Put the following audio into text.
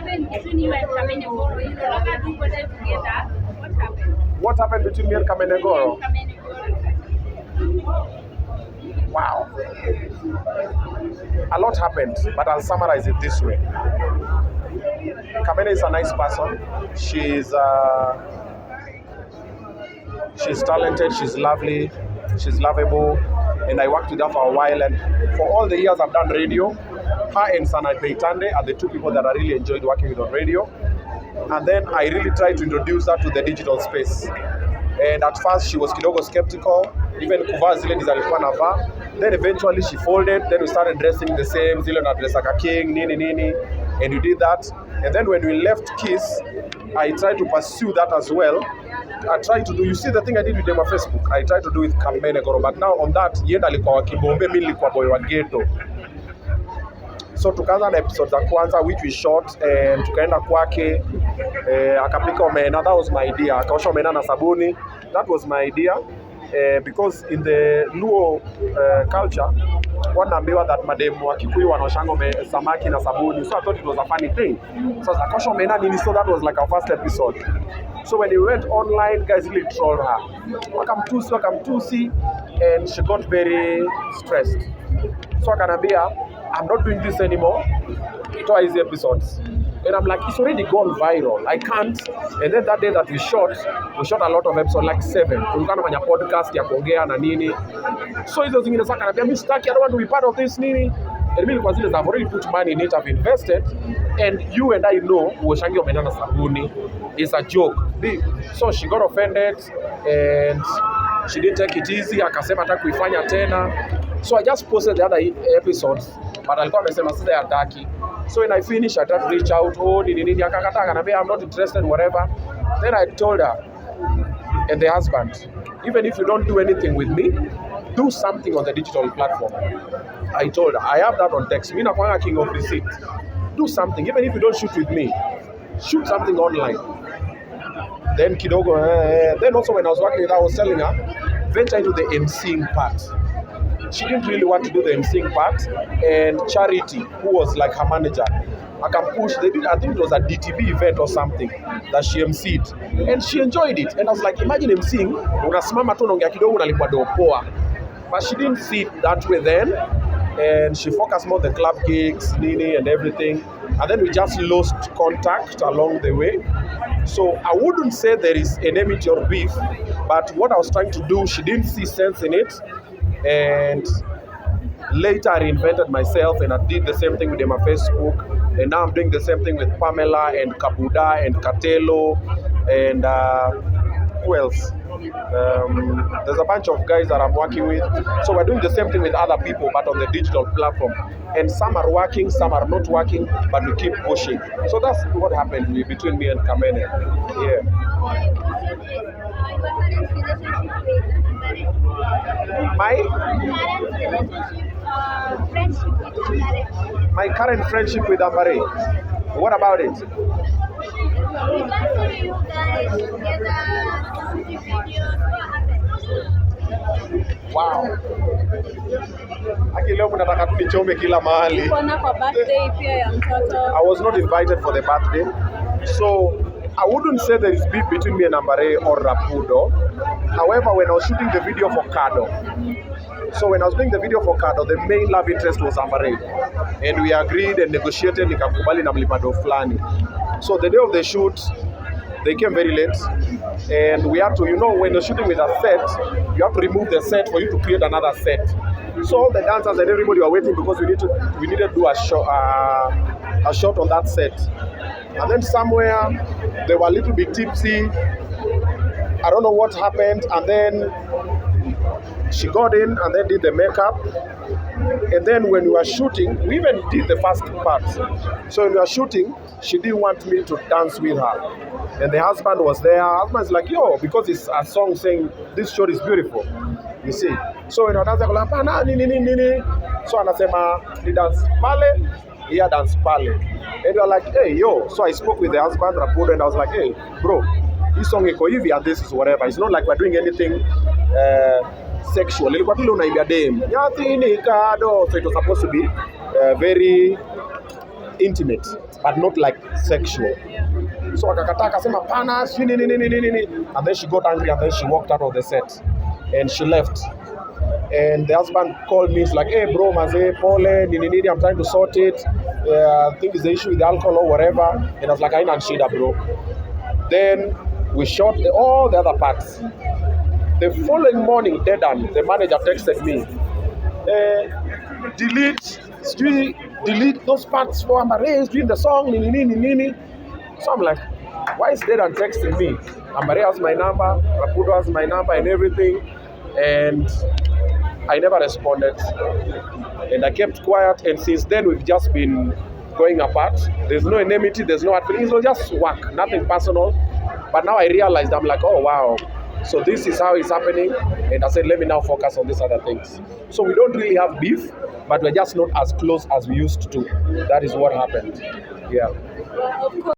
happened between you and Kamene Goro? You no longer do content together. What happened? What happened between me and Kamene Goro? Wow. A lot happened, but I'll summarize it this way. Kamene is a nice person. She's talented, she's lovely, she's lovable, and I worked with her for a while. And for all the years I've done radio, her and Sana Beitande are the two people that I really enjoyed working with on radio. And then I really tried to introduce her to the digital space. And at first she was kidogo skeptical, even kuvaa zile alikuwa anavaa. Then eventually she folded, then we started dressing the same, zile na dress like a king, nini, and we did that. And then when we left Kiss, I tried to pursue that as well. I tried to do, you see the thing I did with them on Facebook, I tried to do with Kamene Goro, but now on that, yenda alikuwa wa Kibombe, mimi nilikuwa boy wa ghetto. So tukaanza na episode za kwanza which we shot, and tukaenda kwake, akapika omena, that was my idea. Akaosha omena na sabuni, that was my idea. Because in the Luo culture, wanaambiwa that mademu wa Kikuyu wanaoshanga samaki na sabuni. So I thought it was a funny thing. So akaosha omena nini, so that was like our first episode. So when we went online, guys really trolled her. Wakamtusi, and she got very stressed. So akanambia, I'm not doing this anymore. Toa hizi episodes. And I'm like, it's already gone viral. I can't. And then that day that we shot a lot of episodes, like 7. Tulikuwa na podcast ya kuongea na nini. So hizo zingine sasa kanambia, mimi sitaki, I don't want to be part of this nini. And mimi kwa zile I've already put money in it, I've invested. And you and I know uoshangi omena na sabuni is a joke. So she got offended and she didn't take it easy. Akasema hata kuifanya tena. So I just posted the other episodes, but alikuwa amesema sasa hataki. So when I finished, I tried to reach out, nini akakataa, akanambia I'm not interested, whatever. Then I told her and the husband, even if you don't do anything with me, do something on the digital platform. I told her, I have that on text. Mimi nakuanga king of receipt. Do something, even if you don't shoot with me, shoot something online. Then kidogo, then also when I was working with her, I was telling her, venture into the emceeing part. She didn't really want to do the emceeing part, and Charity, who was like her manager, I can push. They did, I think it was a DTB event or something that she emceed, and she enjoyed it. And I was like, imagine emceeing, unasimama tu unaongea kidogo unalipwa do poa. But she didn't see it that way then, and she focused more on the club gigs, nini, and everything. And then we just lost contact along the way. So I wouldn't say there is enmity or beef, but what I was trying to do, she didn't see sense in it. And later I reinvented myself and I did the same thing with them on Facebook, and now I'm doing the same thing with Pamela and Kabuda and Katelo and who else? There's a bunch of guys that I'm working with. So we're doing the same thing with other people, but on the digital platform. And some are working, some are not working, but we keep pushing. So that's what happened between me and Kamene. Yeah. My current friendship with Amberay. What about it? Wow. Aki leo mnataka tu nichome kila mahali. I was not invited for the birthday. So I wouldn't say there is beef between me and Amberay or Rapudo. However, when I was shooting the video for Kado, so when I was doing the video for Kado, the main love interest was Amberay. And we agreed and negotiated, nikakubali na mlipado fulani. So the day of the shoot, they came very late. And we had to, you know, when you're shooting with a set, you have to remove the set for you to create another set. So all the dancers and everybody were waiting because we needed to do a shot on that set. And then somewhere, they were a little bit tipsy. I don't know what happened. And then she got in and then did the makeup. And then when we were shooting, we even did the first part. So when we were shooting, she didn't want me to dance with her. And the husband was there. The husband's like, yo, because it's a song saying, this shot is beautiful. You see? So when I dance, I'm like, so anasema, he dance pale, he dance pale. And you're like, hey, yo. So I spoke with the husband, Rapudo, and I was like, hey, bro, this song iko hivi and this is whatever. It's not like we're doing anything sexual. Ilikuwa tu unaimbia dem. So it was supposed to be very intimate, but not like sexual. So akakataa akasema pana, nini. And then she got angry and then she walked out of the set and she left. And the husband called me, he's like, hey bro, maze, pole, nini, I'm trying to sort it. I think it's the issue with the alcohol or whatever. And I was like, I ain't shida, bro. Then we shot all the other parts. The following morning, the manager texted me, delete those parts for Amberay doing the song, nini. So I'm like, why is Dedan texting me? Amberay has my number, Rapudo has my number and everything. And I never responded. And I kept quiet. And since then, we've just been going apart. There's no enmity, there's no hard feelings. It was just work, nothing personal. But now I realized, I'm like, oh, wow. So this is how it's happening. And I said, let me now focus on these other things. So we don't really have beef, but we're just not as close as we used to. That is what happened. Yeah. Well, of course.